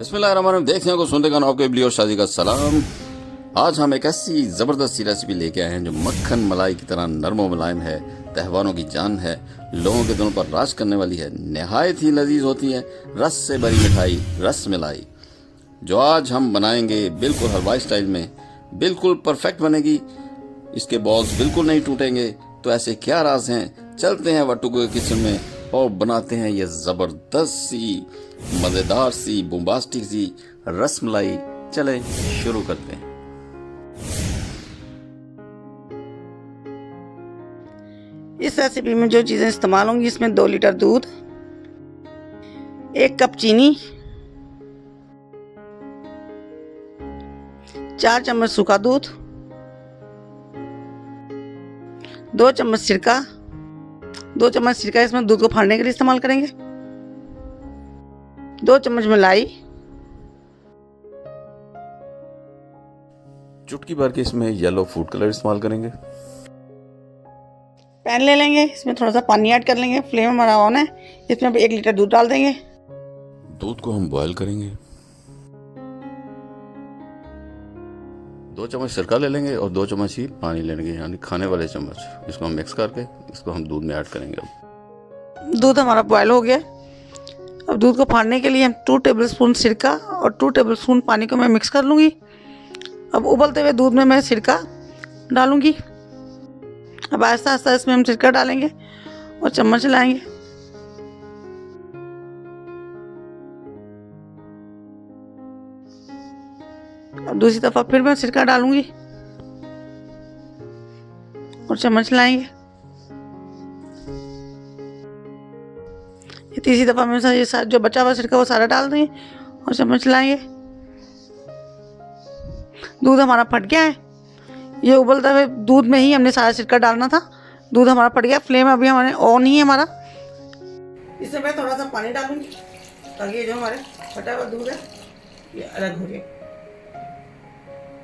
बिस्मिल्लाहिर्रहमानिर्रहीम। देखने को सुनते का आपको इबली और शादी का सलाम। आज हम एक ऐसी ज़बरदस्त सी रेसिपी लेके आए हैं जो मक्खन मलाई की तरह नरम और मुलायम है, तहवारों की जान है, लोगों के दिलों पर राज करने वाली है, नहायत ही लजीज होती है, रस से भरी मिठाई रस मलाई, जो आज हम बनाएंगे बिल्कुल हलवाई स्टाइल में। बिल्कुल परफेक्ट बनेगी, इसके बॉल्स बिल्कुल नहीं टूटेंगे। तो ऐसे क्या राज हैं, चलते हैं वट्टू के किचन में और बनाते हैं ये ज़बरदस्त सी, मज़ेदार सी, बोम्बास्टिक सी रसमलाई। चलें शुरू करते हैं। इस रेसिपी में जो चीज़ें इस्तेमाल होंगी, इसमें 2 लीटर दूध, 1 कप चीनी, 4 चम्मच सूखा दूध, 2 चम्मच सिरका, 2 चम्मच सिरका इसमें दूध को फाड़ने के लिए इस्तेमाल करेंगे, 2 चम्मच मलाई, चुटकी भर के इसमें येलो फूड कलर इस्तेमाल करेंगे। पैन ले लेंगे, इसमें थोड़ा सा पानी ऐड कर लेंगे, फ्लेम हमारा ऑन है। इसमें 1 लीटर दूध डाल देंगे। दूध को हम बॉयल करेंगे। 2 चम्मच सिरका ले लेंगे और 2 चम्मच ही पानी ले लेंगे, यानी खाने वाले चम्मच। इसको हम मिक्स करके इसको हम दूध में ऐड करेंगे। अब दूध हमारा बॉयल हो गया। अब दूध को फाड़ने के लिए हम 2 टेबलस्पून सिरका और 2 टेबलस्पून पानी को मैं मिक्स कर लूँगी। अब उबलते हुए दूध में मैं सिरका डालूँगी। अब आहिस्ता आहिस्ता इसमें हम सिरका डालेंगे और चम्मच चलाएंगे। अब दूसरी दफ़ा फिर मैं सिरका डालूँगी और चम्मच लाएंगे। तीसरी दफ़ा में ये जो बचा हुआ सिरका वो सारा डाल देंगे और चम्मच लाएंगे। दूध हमारा फट गया है। ये उबलते हुए दूध में ही हमने सारा सिरका डालना था। दूध हमारा फट गया। फ्लेम अभी हमारे ऑन ही है हमारा। इसमें मैं थोड़ा सा पानी डालूंगी ताकि ये जो हमारे फटा हुआ दूध है ये अलग हो जाए।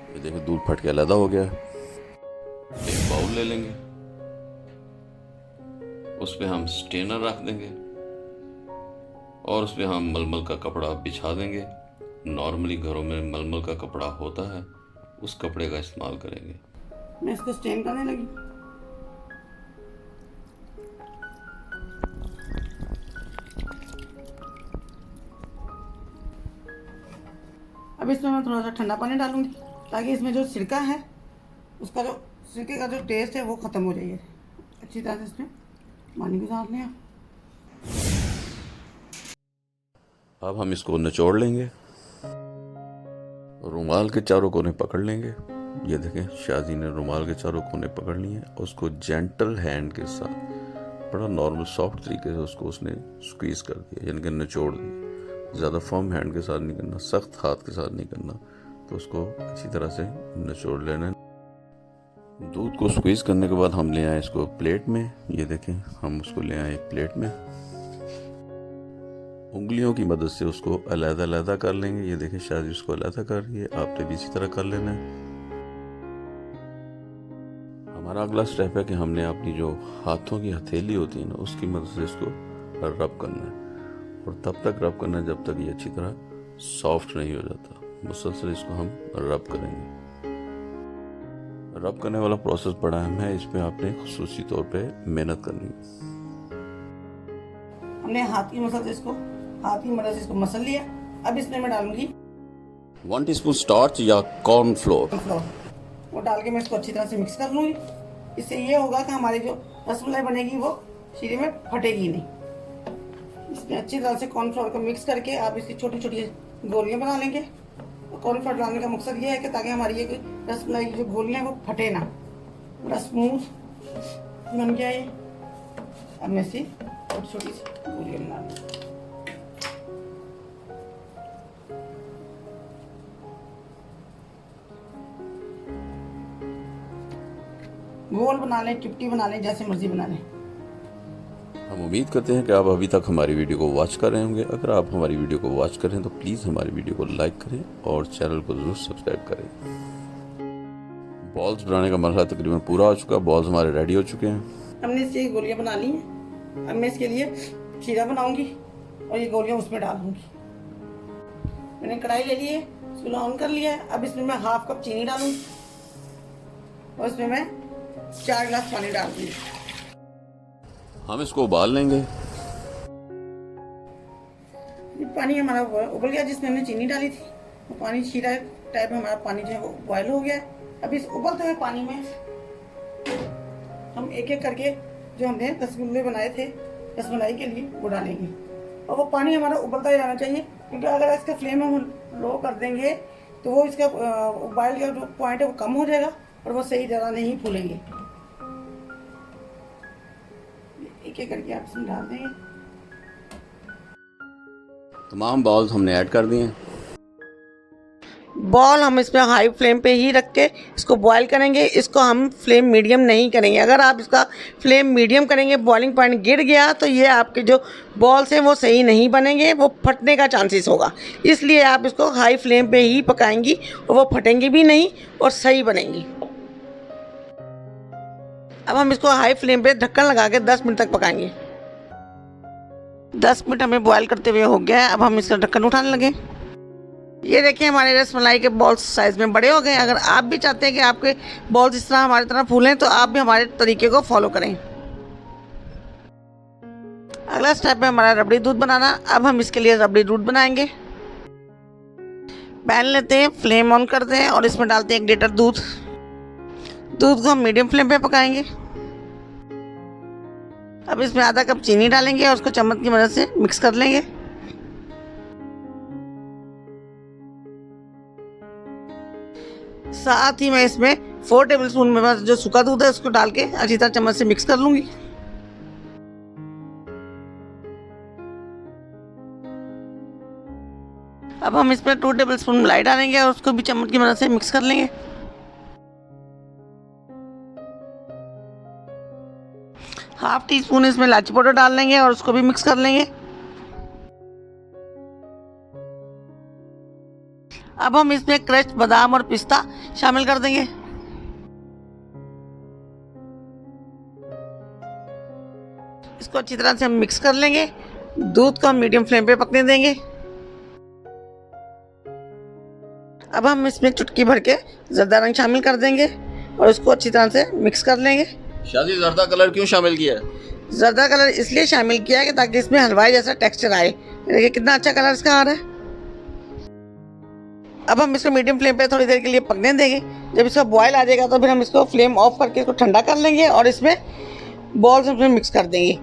ये देखो दूध फट के अलग हो गया। एक बाउल ले लेंगे, उस पे हम स्ट्रेनर रख देंगे और उस पे हम मलमल का कपड़ा बिछा देंगे। नॉर्मली घरों में मलमल का कपड़ा होता है, उस कपड़े का इस्तेमाल करेंगे। मैं इसको स्टेन करने लगी। अब इसमें मैं थोड़ा सा ठंडा पानी डालूंगी ताकि इसमें जो सिरका है उसका जो सिरके का जो टेस्ट है वो ख़त्म हो जाएगा। अच्छी तरह से इसमें पानी गुजार लिया। अब हम इसको निचोड़ लेंगे, रुमाल के चारों कोने पकड़ लेंगे। ये देखें, शादी ने रुमाल के चारों कोने पकड़ लिए और उसको जेंटल हैंड के साथ बड़ा नॉर्मल सॉफ्ट तरीके से उसने स्क्वीज कर दिया, यानी कि निचोड़ दिया। ज़्यादा फर्म हैंड के साथ नहीं करना, सख्त हाथ के साथ नहीं करना। तो उसको अच्छी तरह से निचोड़ लेना है। दूध को स्क्वीज करने के बाद हम ले आए इसको प्लेट में। ये देखें, हम उसको ले आए एक प्लेट में। उंगलियों की मदद से उसको अलग-अलग कर लेंगे। ये देखें, शादी उसको अलग कर रही है, आपने भी इसी तरह कर लेना है। हमारा अगला स्टेप है कि हमने अपनी जो हाथों की हथेली होती है ना, उसकी मदद से इसको रब करना है और तब तक रब करना है जब तक ये अच्छी तरह सॉफ्ट नहीं हो जाता। मुसलसल इसको हम रब करेंगे। रब करने वाला प्रोसेस बड़ा अहम है, इस पे आपने खुसूसी तौर पे मेहनत करनी है। हमने हाथ की मदद से इसको मसल लिया। अब इसमें मैं डालूंगी 1 टीस्पून स्टार्च या कॉर्न फ्लोर। वो डाल के मैं इसको अच्छी तरह से मिक्स कर लूँगी। इससे ये होगा कि हमारी जो रसमलाई बनेगी वो शीरे में फटेगी नहीं। इसमें अच्छी तरह से कॉर्नफ्लोर को मिक्स करके आप इसकी छोटी छोटी गोलियाँ बना लेंगे। और कॉर्नफ्लोर डालने का मकसद ये है कि ताकि हमारी ये रसमलाई की जो गोलियाँ हैं वो फटे ना, पूरा स्मूथ बन गया ये। अब मैं इसी छोटी छोटी गोलियाँ बना लूँगी। गोल बना लें, चिपटी बना लें, जैसे मर्जी बना लें। हम उम्मीद करते हैं कि आप अभी तक हमारी वीडियो को वॉच कर रहे होंगे। अगर आप हमारी वीडियो को वॉच करें तो प्लीज़ हमारी वीडियो को लाइक करें और चैनल को ज़रूर सब्सक्राइब करें। बॉल्स बनाने का मरहला तकरीबन पूरा हो चुका। बॉल्स हमारे रेडी हो चुके हैं। हमने इससे गोलियां बना ली हैं। अब मैं इसके लिए शीरा बनाऊंगी और ये गोलियां उसमें डालूंगी। मैंने कढ़ाई ले ली है, चूल्हा ऑन कर लिया है। अब इसमें मैं हाफ कप चीनी डालूंगी और इसमें मैं 4 गिलास पानी डाल दूंगी। हम इसको उबाल लेंगे। ये पानी हमारा उबल गया, जिसमें हमने चीनी डाली थी, वो पानी शीरा टाइप में हमारा पानी जो है वो बॉयल हो गया है। अब इस उबलते हुए पानी में हम एक एक करके जो हमने रसगुल्ले बनाए थे रसमलाई के लिए वो डालेंगे, और वो पानी हमारा उबलता ही रहना चाहिए, क्योंकि अगर इसका फ्लेम हम लो कर देंगे तो वो इसका बॉयल का जो पॉइंट है वो कम हो जाएगा और वो सही तरह नहीं फूलेंगे। एक एक करके आप इसमें डाल देंगे। तमाम बॉल्स हमने ऐड कर दिए। बॉल हम इसमें हाई फ्लेम पे ही रख के इसको बॉयल करेंगे। इसको हम फ्लेम मीडियम नहीं करेंगे। अगर आप इसका फ्लेम मीडियम करेंगे, बॉइलिंग पॉइंट गिर गया तो ये आपके जो बॉल्स हैं वो सही नहीं बनेंगे, वो फटने का चांसेस होगा। इसलिए आप इसको हाई फ्लेम पे ही पकाएंगी और वो फटेंगी भी नहीं और सही बनेंगी। अब हम इसको हाई फ्लेम पे ढक्कन लगा के 10 मिनट तक पकाएंगे। 10 मिनट हमें बॉयल करते हुए हो गया है। अब हम इसका ढक्कन उठाने लगे। ये देखिए हमारे रसमलाई के बॉल्स साइज़ में बड़े हो गए। अगर आप भी चाहते हैं कि आपके बॉल्स इस तरह हमारी तरह फूलें तो आप भी हमारे तरीके को फॉलो करें। अगला स्टेप है हमारा रबड़ी दूध बनाना। अब हम इसके लिए रबड़ी दूध बनाएंगे। पैन लेते हैं, फ्लेम ऑन करते हैं और इसमें डालते हैं 1 लीटर दूध। दूध को हम मीडियम फ्लेम पे पकाएंगे। अब इसमें आधा कप चीनी डालेंगे और उसको चम्मच की मदद से मिक्स कर लेंगे। साथ ही मैं इसमें 4 टेबलस्पून मेरे पास जो सूखा दूध है उसको डाल के अच्छी तरह चम्मच से मिक्स कर लूंगी। अब हम इसमें 2 टेबलस्पून मलाई डालेंगे और उसको भी चम्मच की मदद से मिक्स कर लेंगे। हाफ टी स्पून इसमें इलायची पाउडर डाल लेंगे और उसको भी मिक्स कर लेंगे। अब हम इसमें क्रश्ड बादाम और पिस्ता शामिल कर देंगे। इसको अच्छी तरह से हम मिक्स कर लेंगे। दूध को हम मीडियम फ्लेम पे पकने देंगे। अब हम इसमें चुटकी भर के जर्दा रंग शामिल कर देंगे और उसको अच्छी तरह से मिक्स कर लेंगे। शादी जर्दा कलर क्यों शामिल किया है? जर्दा कलर इसलिए शामिल किया है कि ताकि इसमें हलवाई जैसा टेक्सचर आए। देखिए कितना अच्छा कलर इसका आ रहा है। अब हम इसको मीडियम फ्लेम पे थोड़ी देर के लिए पकने देंगे। जब इसका बॉयल आ जाएगा तो फिर हम इसको फ्लेम ऑफ करके इसको ठंडा कर लेंगे और इसमें बॉल्स में मिक्स कर देंगे।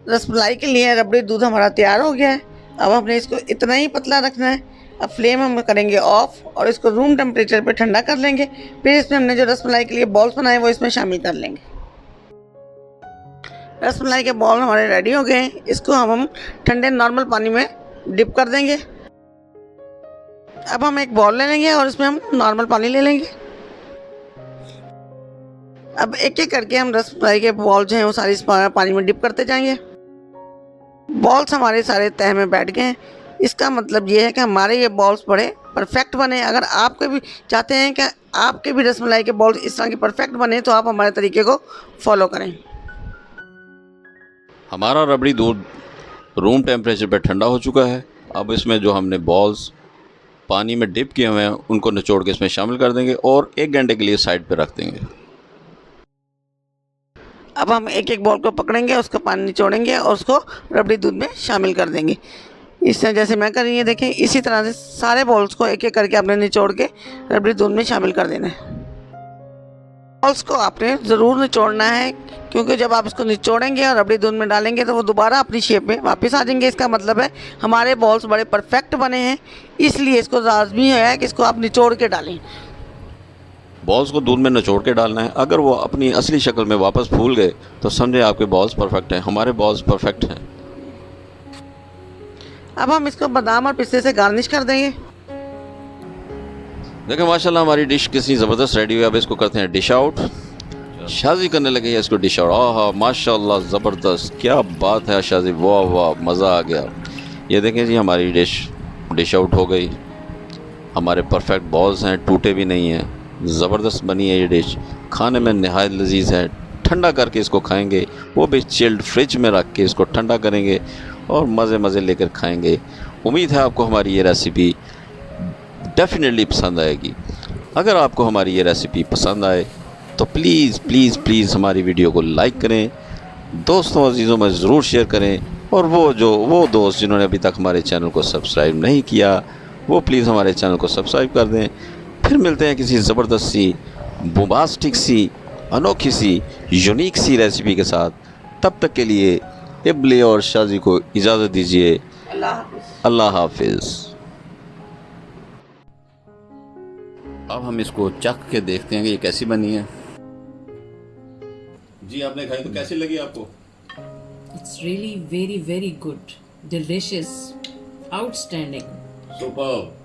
रसमलाई के लिए रबड़ी दूध हमारा तैयार हो गया है। अब हमने इसको इतना ही पतला रखना है। अब फ्लेम हम करेंगे ऑफ और इसको रूम टेम्परेचर पे ठंडा कर लेंगे। फिर इसमें हमने जो रसमलाई के लिए बॉल्स बनाए वो इसमें शामिल कर लेंगे। रसमलाई के बॉल हमारे रेडी हो गए हैं। इसको हम ठंडे नॉर्मल पानी में डिप कर देंगे। अब हम एक बॉल ले लेंगे और इसमें हम नॉर्मल पानी ले लेंगे। अब एक एक करके हम रसमलाई के बॉल जो हैं वो सारी इस पानी में डिप करते जाएंगे। बॉल्स हमारे सारे तह में बैठ गए हैं। इसका मतलब ये है कि हमारे ये बॉल्स बड़े परफेक्ट बने। अगर आपके भी चाहते हैं कि आपके भी रसमलाई के बॉल्स इस तरह के परफेक्ट बने तो आप हमारे तरीके को फॉलो करें। हमारा रबड़ी दूध रूम टेम्परेचर पर ठंडा हो चुका है। अब इसमें जो हमने बॉल्स पानी में डिप किए हुए हैं उनको निचोड़ के इसमें शामिल कर देंगे और 1 घंटे के लिए साइड पे रख देंगे। अब हम एक एक बॉल को पकड़ेंगे, उसका पानी निचोड़ेंगे और उसको रबड़ी दूध में शामिल कर देंगे। इस तरह जैसे मैं कर रही हूँ, देखें इसी तरह से सारे बॉल्स को एक एक करके आपने निचोड़ के रबड़ी दूध में शामिल कर देना है। बॉल्स को आपने ज़रूर निचोड़ना है, क्योंकि जब आप इसको निचोड़ेंगे और रबड़ी दूध में डालेंगे तो वो दोबारा अपनी शेप में वापस आ जाएंगे। इसका मतलब है हमारे बॉल्स बड़े परफेक्ट बने हैं, इसलिए इसको लाजमी है कि इसको आप निचोड़ के डालें। बॉल्स को दूध में निचोड़ के डालना है। अगर वो अपनी असली शक्ल में वापस फूल गए तो समझे आपके बॉल्स परफेक्ट हैं। हमारे बॉल्स परफेक्ट हैं। अब हम इसको बादाम और पिस्ते से गार्निश कर देंगे। देखिए माशाल्लाह हमारी डिश कितनी ज़बरदस्त रेडी हुई। अब इसको करते हैं डिश आउट। शाजी करने लगे हैं इसको डिश आउट। आहा माशाल्लाह ज़बरदस्त, क्या बात है शाजी, वाह वाह मज़ा आ गया। ये देखें जी हमारी डिश आउट हो गई। हमारे परफेक्ट बॉल्स हैं, टूटे भी नहीं हैं। ज़बरदस्त बनी है ये डिश, खाने में नहायत लजीज है। ठंडा करके इसको खाएंगे, वो भी चिल्ड फ्रिज में रख के इसको ठंडा करेंगे और मज़े मज़े लेकर खाएंगे। उम्मीद है आपको हमारी ये रेसिपी डेफिनेटली पसंद आएगी। अगर आपको हमारी ये रेसिपी पसंद आए तो प्लीज़ प्लीज़ प्लीज़ हमारी वीडियो को लाइक करें, दोस्तों अजीज़ों में ज़रूर शेयर करें, और वो दोस्त जिन्होंने अभी तक हमारे चैनल को सब्सक्राइब नहीं किया वो प्लीज़ हमारे चैनल को सब्सक्राइब कर दें। फिर मिलते हैं किसी ज़बरदस्त सी, बोम्बास्टिक सी, अनोखी सी, यूनिक सी रेसिपी के साथ। तब तक के लिए इबली और शाजी को इजाज़त दीजिए। अल्लाह हाफिज़। अल्लाह हाफिज़। अब हम इसको चख के देखते हैं कि ये कैसी बनी है। जी आपने खाई तो कैसी लगी आपको? It's really very, very good. Delicious. Outstanding. Superb.